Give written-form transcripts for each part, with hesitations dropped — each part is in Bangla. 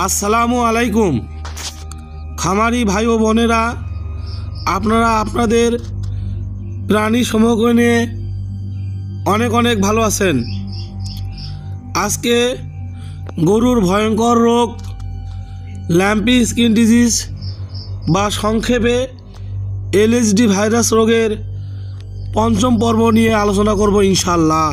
আসসালামু আলাইকুম খামারি ভাই ও বোনেরা, আপনারা আপনাদের প্রাণী সমূহকে নিয়ে অনেক অনেক ভালো আছেন। আজকে গরুর ভয়ঙ্কর রোগ ল্যাম্পি স্কিন ডিজিজ বা সংক্ষেপে এলএসডি ভাইরাস রোগের পঞ্চম পর্ব নিয়ে আলোচনা করব ইনশাআল্লাহ।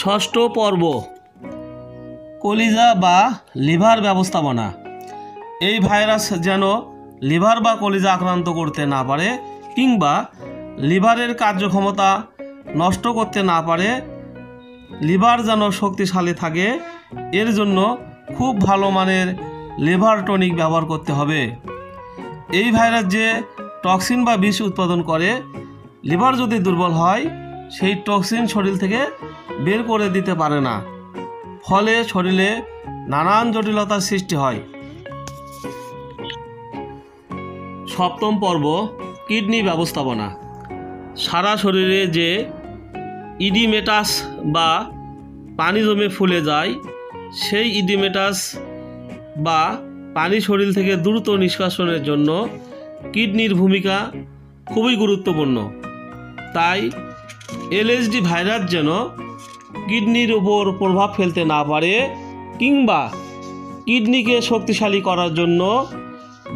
ষষ্ঠ পর্ব, কলিজা বা লিভার ব্যবস্থাপনা। এই ভাইরাস যেন লিভার বা কলিজা আক্রান্ত করতে না পারে কিংবা লিভারের কার্যক্ষমতা নষ্ট করতে না পারে, লিভার যেন শক্তিশালী থাকে, এর জন্য খুব ভালো মানের লিভার টনিক ব্যবহার করতে হবে। এই ভাইরাস যে টক্সিন বা বিষ উৎপাদন করে, লিভার যদি দুর্বল হয় সেই টক্সিন শরীর থেকে বের করে দিতে পারে না, ফলে শরীরে নানান জটিলতার সৃষ্টি হয়। সপ্তম পর্ব, কিডনি ব্যবস্থাপনা। সারা শরীরে যে ইডিমেটাস বা পানি জমে ফুলে যায়, সেই ইডিমেটাস বা পানি শরীর থেকে দ্রুত নিষ্কাশনের জন্য কিডনির ভূমিকা খুবই গুরুত্বপূর্ণ। তাই এলএসডি ভাইরাস যেন কিডনির উপর প্রভাব ফেলতে না পারে কিংবা কিডনিকে শক্তিশালী করার জন্য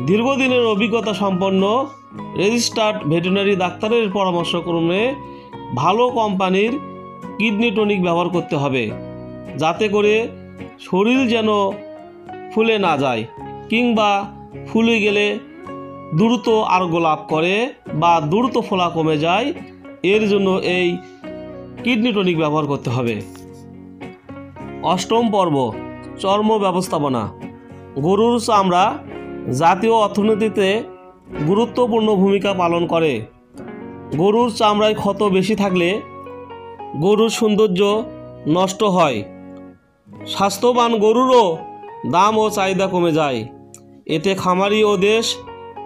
দীর্ঘদিনের অভিজ্ঞতা সম্পন্ন রেজিস্টার্ড ভেটেরিনারি ডাক্তারের পরামর্শক্রমে ভালো কোম্পানির কিডনি টনিক ব্যবহার করতে হবে, যাতে করে শরীর যেন ফুলে না যায় কিংবা ফুলে গেলে দ্রুত আরোগ্য লাভ করে বা দ্রুত ফোলা কমে যায়। এর জন্য এই কিডনি টনিক ব্যবহার করতে হবে। অষ্টম পর্ব, চর্ম ব্যবস্থাপনা। গরুর চামড়া জাতীয় অর্থনীতিতে গুরুত্বপূর্ণ ভূমিকা পালন করে। গরুর চামড়ায় ক্ষত বেশি থাকলে গরুর সৌন্দর্য নষ্ট হয়, স্বাস্থ্যবান গরুরও দাম ও চাহিদা কমে যায়, এতে খামারি ও দেশ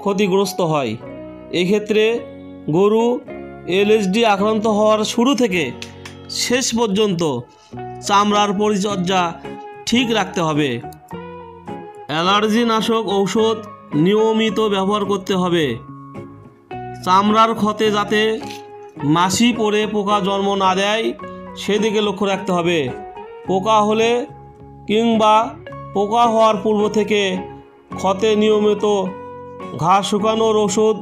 ক্ষতিগ্রস্ত হয়। এক্ষেত্রে গরু এলএসডি আক্রান্ত হওয়ার শুরু থেকে শেষ পর্যন্ত চামড়ার পরিচর্যা ঠিক রাখতে হবে। অ্যালার্জি নাশক ঔষধ নিয়মিত ব্যবহার করতে হবে। চামড়ার ক্ষতে যাতে মাছি পড়ে পোকা জন্ম না দেয় সেদিকে লক্ষ্য রাখতে হবে। পোকা হলে কিংবা পোকা হওয়ার পূর্ব থেকে ক্ষতে নিয়মিত ঘাস শুকানোর ওষুধ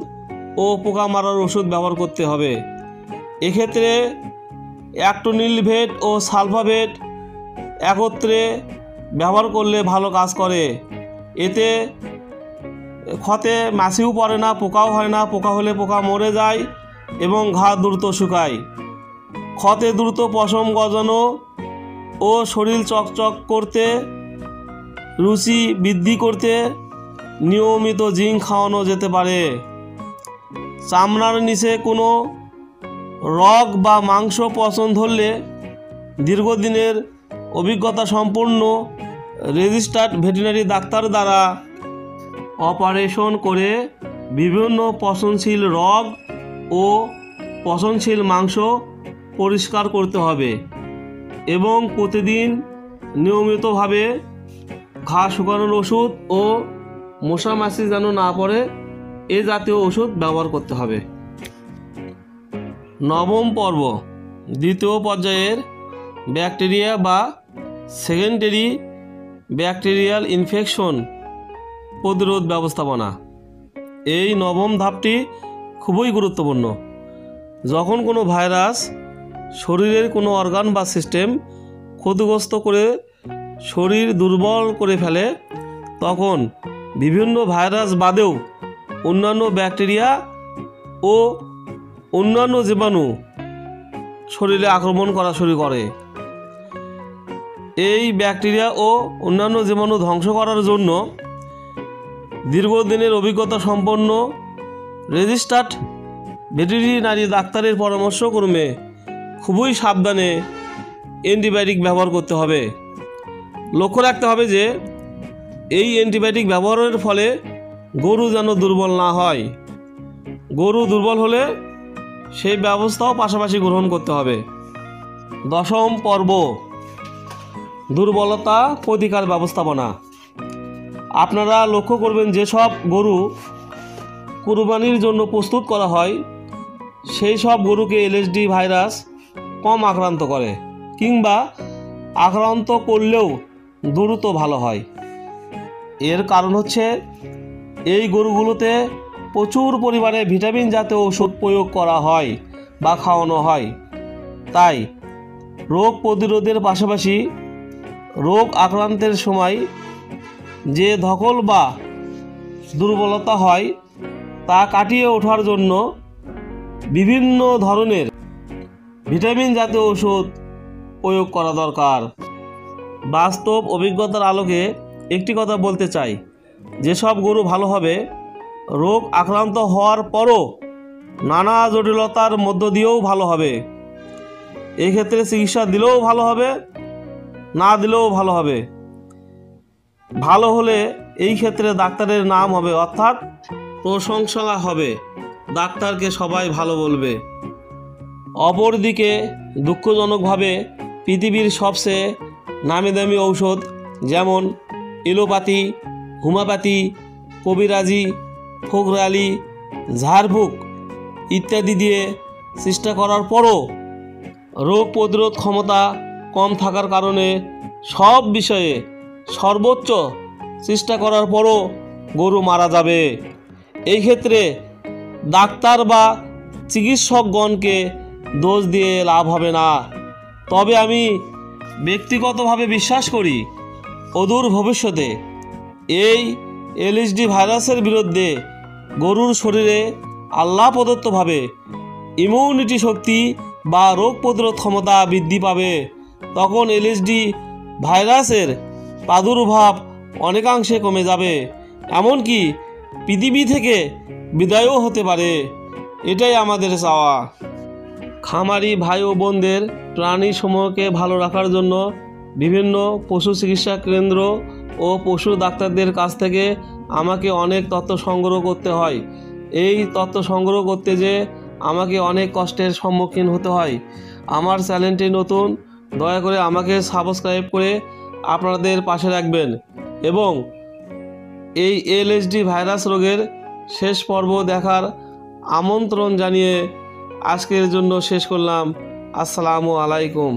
ও পোকা মারার ওষুধ ব্যবহার করতে হবে। এক্ষেত্রে অ্যাক্টোনিলভেট ও সালফাভেট একত্রে ব্যবহার করলে ভালো কাজ করে। এতে ক্ষতে মাছিও পড়ে না, পোকাও হয় না, পোকা হলে পোকা মরে যায় এবং ঘা দ্রুত শুকায়। ক্ষতে দ্রুত পশম গজানো ও শরীর চকচক করতে, রুচি বৃদ্ধি করতে নিয়মিত জিঙ্ক খাওয়ানো যেতে পারে। চামড়ার নিচে কোনো রগ বা মাংস পচন ধরলে দীর্ঘদিনের অভিজ্ঞতা সম্পন্ন রেজিস্টার্ড ভেটেরিনারি ডাক্তার দ্বারা অপারেশন করে বিভিন্ন পচনশীল রগ ও পচনশীল মাংস পরিষ্কার করতে হবে এবং প্রতিদিন নিয়মিতভাবে ঘা শুকানোর ওষুধ ও মশা মাছি যেন না পড়ে এ জাতীয় ওষুধ ব্যবহার করতে হবে। নবম পর্ব, দ্বিতীয় পর্যায়ের ব্যাকটেরিয়া বা সেকেন্ডারি ব্যাকটেরিয়াল ইনফেকশন প্রতিরোধ ব্যবস্থাপনা। এই নবম ধাপটি খুবই গুরুত্বপূর্ণ। যখন কোনো ভাইরাস শরীরের কোনো অর্গান বা সিস্টেম ক্ষতিগ্রস্ত করে শরীর দুর্বল করে ফেলে, তখন বিভিন্ন ভাইরাস বাদেও অন্যান্য ব্যাকটেরিয়া ও অন্যান্য জীবাণু শরীরে আক্রমণ করা শুরু করে। এই ব্যাকটেরিয়া ও অন্যান্য জীবাণু ধ্বংস করার জন্য দীর্ঘদিনের অভিজ্ঞতা সম্পন্ন রেজিস্টার্ড ভেটেরিনারি ডাক্তারের পরামর্শক্রমে খুবই সাবধানে অ্যান্টিবায়োটিক ব্যবহার করতে হবে। লক্ষ্য রাখতে হবে যে এই অ্যান্টিবায়োটিক ব্যবহারের ফলে গরু যেন দুর্বল না হয়। গরু দুর্বল হলে সেই ব্যবস্থাও পাশাপাশি গ্রহণ করতে হবে। 10ম পর্ব, দুর্বলতা প্রতিকার ব্যবস্থাপনা। আপনারা লক্ষ্য করবেন যেসব গরু কুরবানির জন্য প্রস্তুত করা হয় সেই সব গরুকে এলএসডি ভাইরাস কম আক্রান্ত করে, কিংবা আক্রান্ত করলেও দ্রুত ভালো হয়। এর কারণ হচ্ছে এই গরুগুলোতে প্রচুর পরিমাণে ভিটামিন জাতীয় ওষুধ প্রয়োগ করা হয় বা খাওয়ানো হয়। তাই রোগ প্রতিরোধের পাশাপাশি রোগ আক্রান্তের সময় যে ধকল বা দুর্বলতা হয় তা কাটিয়ে ওঠার জন্য বিভিন্ন ধরনের ভিটামিন জাতীয় ওষুধ প্রয়োগ করা দরকার। বাস্তব অভিজ্ঞতার আলোকে একটি কথা বলতে চাই, যেসব গরু ভালো হবে রোগ আক্রান্ত হওয়ার পরও নানা জটিলতার মধ্য দিয়েও ভালো হবে। এক্ষেত্রে চিকিৎসা দিলেও ভালো হবে, না দিলেও ভালো হবে। ভালো হলে এই ক্ষেত্রে ডাক্তারের নাম হবে, অর্থাৎ প্রশংসা হবে, ডাক্তারকে সবাই ভালো বলবে। অপরদিকে দুঃখজনকভাবে পৃথিবীর সবচেয়ে নামি দামি ঔষধ যেমন এলোপ্যাথি, হোমিওপ্যাথি, কবিরাজি, ফোকরালি, ঝাড়ফুঁক ইত্যাদি দিয়ে চেষ্টা করার পরও রোগ প্রতিরোধ ক্ষমতা কম থাকার কারণে সব বিষয়ে সর্বোচ্চ চেষ্টা করার পরও গরু মারা যাবে। এই ক্ষেত্রে ডাক্তার বা চিকিৎসকগণকে দোষ দিয়ে লাভ হবে না। তবে আমি ব্যক্তিগতভাবে বিশ্বাস করি অদূর ভবিষ্যতে এই এলএসডি ভাইরাসের বিরুদ্ধে গরুর শরীরে আল্লাহ প্রদত্তভাবে ইমিউনিটি শক্তি বা রোগ প্রতিরোধ ক্ষমতা বৃদ্ধি পাবে। তখন এলএসডি ভাইরাসের প্রাদুর্ভাব অনেকাংশে কমে যাবে, এমনকি পৃথিবী থেকে বিদায়ও হতে পারে। এটাই আমাদের চাওয়া। খামারি ভাই ও বোনদের প্রাণী সমূহকে ভালো রাখার জন্য বিভিন্ন পশু চিকিৎসা কেন্দ্র ও পশু ডাক্তারদের কাছ থেকে আমাকে অনেক তথ্য সংগ্রহ করতে হয়। এই তথ্য সংগ্রহ করতে যে আমাকে অনেক কষ্টের সম্মুখীন হতে হয়। আমার চ্যানেলটি নতুন, দয়া করে আমাকে সাবস্ক্রাইব করে আপনাদের পাশে রাখবেন এবং এই এলএসডি ভাইরাস রোগের শেষ পর্ব দেখার আমন্ত্রণ জানিয়ে আজকের জন্য শেষ করলাম। আসসালামু আলাইকুম।